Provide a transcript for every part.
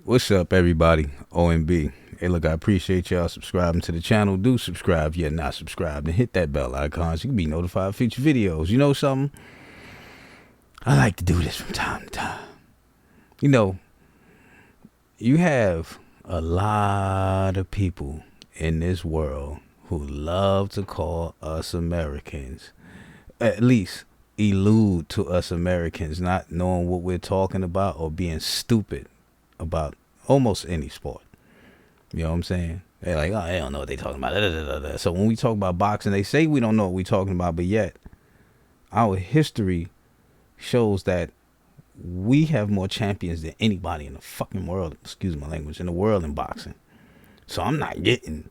What's up, everybody? OMB. Hey, look, I appreciate y'all subscribing to the channel. Do subscribe if you're not subscribed and hit that bell icon so you can be notified of future videos. You know something? I like to do this from time to time. You know, you have a lot of people in this world who love to call us Americans, at least elude to us Americans, not knowing what we're talking about or being stupid about almost any sport. You know what I'm saying? They're like, oh, they don't know what they're talking about. Da, da, da, da. So when we talk about boxing, they say we don't know what we're talking about, but yet our history shows that we have more champions than anybody in the fucking world, excuse my language, in the world in boxing. So I'm not getting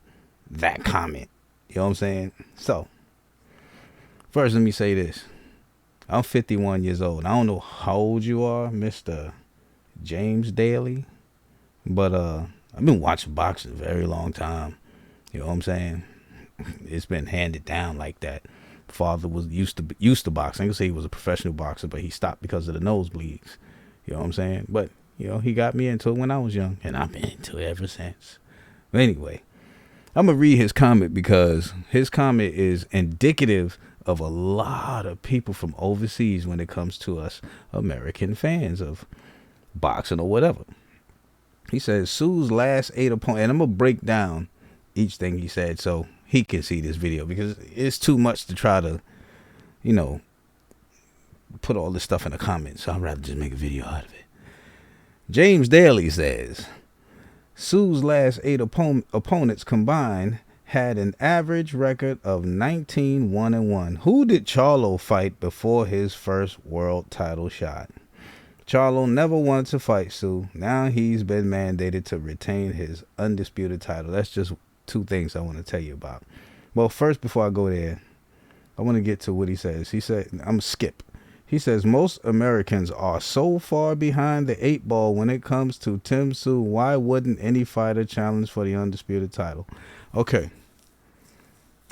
that comment. You know what I'm saying? So first, let me say this. I'm 51 years old. I don't know how old you are, Mr. James Daly, but I've been watching boxing a very long time. You know what I'm saying? It's been handed down like that. Father was used to boxing. I can say he was a professional boxer, but he stopped because of the nosebleeds. You know what I'm saying? But you know, he got me into it when I was young, and I've been into it ever since. But anyway, I'm gonna read his comment because his comment is indicative of a lot of people from overseas when it comes to us American fans of boxing or whatever. He says Tszyu's last 8 opponents, and I'm gonna break down each thing he said so he can see this video because it's too much to try to, you know, put all this stuff in the comments. So I'd rather just make a video out of it. James Daly says Tszyu's last 8 opponents combined had an average record of 19-1-1. Who did Charlo fight before his first world title shot? Charlo never wanted to fight Tszyu. Now he's been mandated to retain his undisputed title. That's just 2 things I want to tell you about. Well, first, before I go there, I want to get to what he says. He said, I'm skip. He says, most Americans are so far behind the 8 ball when it comes to Tszyu. Why wouldn't any fighter challenge for the undisputed title? Okay.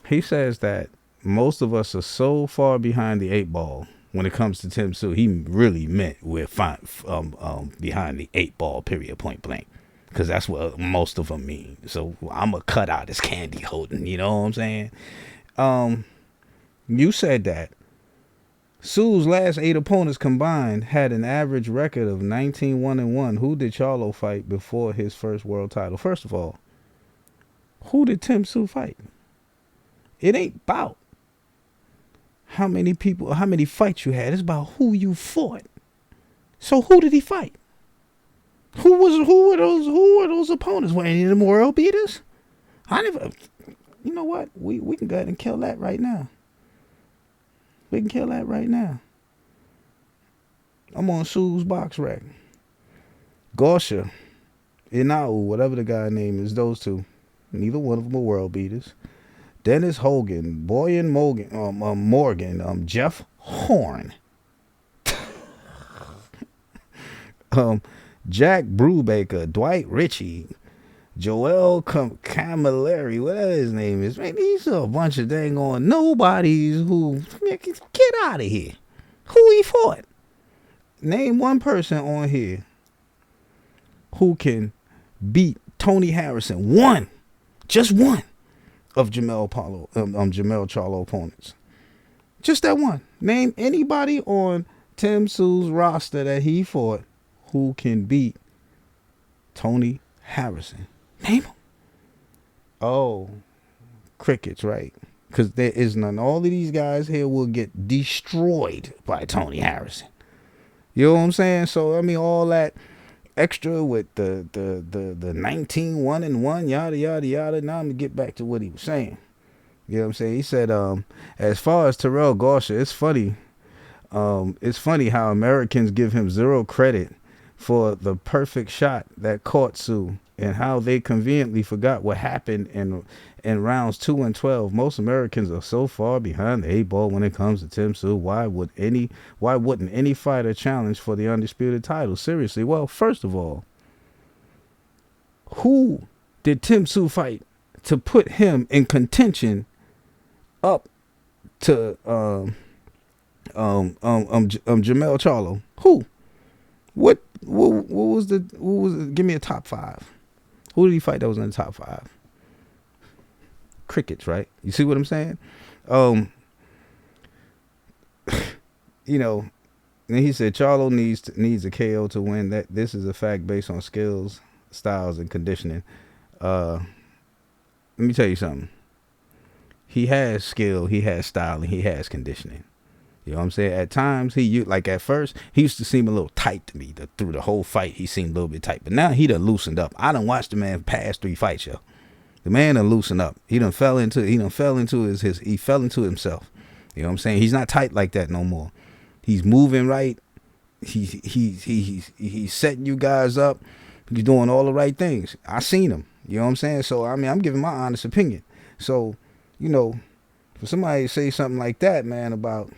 He says that most of us are so far behind the 8 ball when it comes to Tszyu. He really meant we're behind the 8 ball, period, point blank. Because that's what most of them mean. So I'm going to cut out his candy holding. You know what I'm saying? You said that Tszyu's last 8 opponents combined had an average record of 19-1-1. Who did Charlo fight before his first world title? First of all, who did Tszyu fight? It ain't about how many people, how many fights you had. It's about who you fought. So who did he fight? Who were those opponents? Were any of them world beaters? I never. You know what? We can go ahead and kill that right now. We can kill that right now. I'm on Tszyu's box rack. Gosha, Inau, whatever the guy name is, those 2. Neither one of them are world beaters. Dennis Hogan, Boyan Morgan, Jeff Horn, Jack Brubaker, Dwight Ritchie, Joel Camilleri, whatever his name is. Man, these are a bunch of dang on nobodies who, man, get out of here. Who he fought? Name one person on here who can beat Tony Harrison. One. Just one of Jamel Charlo opponents. Just that one. Name anybody on Tszyu's roster that he fought who can beat Tony Harrison. Name him. Oh, crickets, right? Because there is none. All of these guys here will get destroyed by Tony Harrison. You know what I'm saying? So, I mean, all that extra with the 19-1-1, yada, yada, yada. Now I'm going to get back to what he was saying. You know what I'm saying? He said, as far as Terrell Gosha, it's funny. It's funny how Americans give him 0 credit for the perfect shot that caught Tszyu and how they conveniently forgot what happened in rounds 2 and 12. Most Americans are so far behind the 8 ball when it comes to Tszyu. Why wouldn't any fighter challenge for the undisputed title? Seriously. Well, first of all, who did Tszyu fight to put him in contention up to Jamel Charlo? Who? What What was the? Give me a top 5. Who did he fight that was in the top 5? Crickets, right? You see what I'm saying? You know, and he said Charlo needs a KO to win. That this is a fact based on skills, styles, and conditioning. Let me tell you something. He has skill, he has style, and he has conditioning. You know what I'm saying? At times, like at first, he used to seem a little tight to me. Through the whole fight, he seemed a little bit tight. But now he done loosened up. I done watched the man pass 3 fights, yo. The man done loosened up. He fell into himself. You know what I'm saying? He's not tight like that no more. He's moving right. He's setting you guys up. He's doing all the right things. I seen him. You know what I'm saying? So, I mean, I'm giving my honest opinion. So, you know, for somebody to say something like that, man, about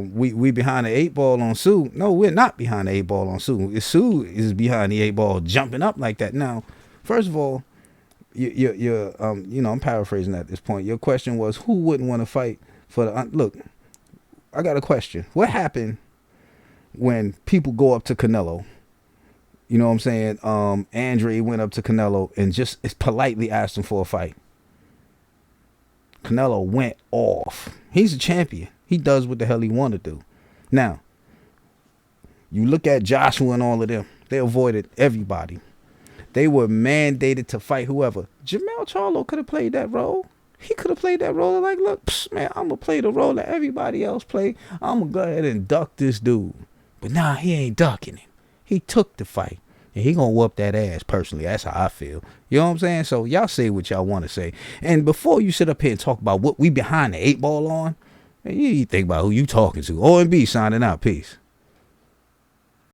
we behind the 8 ball on Tszyu. No, we're not behind the 8 ball on Tszyu. Tszyu is behind the 8 ball jumping up like that. Now, first of all, you know, I'm paraphrasing at this point. Your question was, who wouldn't want to fight for the look? I got a question. What happened when people go up to Canelo? You know what I'm saying? Andre went up to Canelo and just politely asked him for a fight. Canelo went off. He's a champion. He does what the hell he want to do. Now, you look at Joshua and all of them. They avoided everybody. They were mandated to fight whoever. Jermell Charlo could have played that role. He could have played that role. Like, look, man, I'm going to play the role that everybody else play. I'm going to go ahead and duck this dude. But nah, he ain't ducking him. He took the fight. And he going to whoop that ass personally. That's how I feel. You know what I'm saying? So y'all say what y'all want to say. And before you sit up here and talk about what we behind the 8 ball on, you think about who you talking to. OMB signing out. Peace.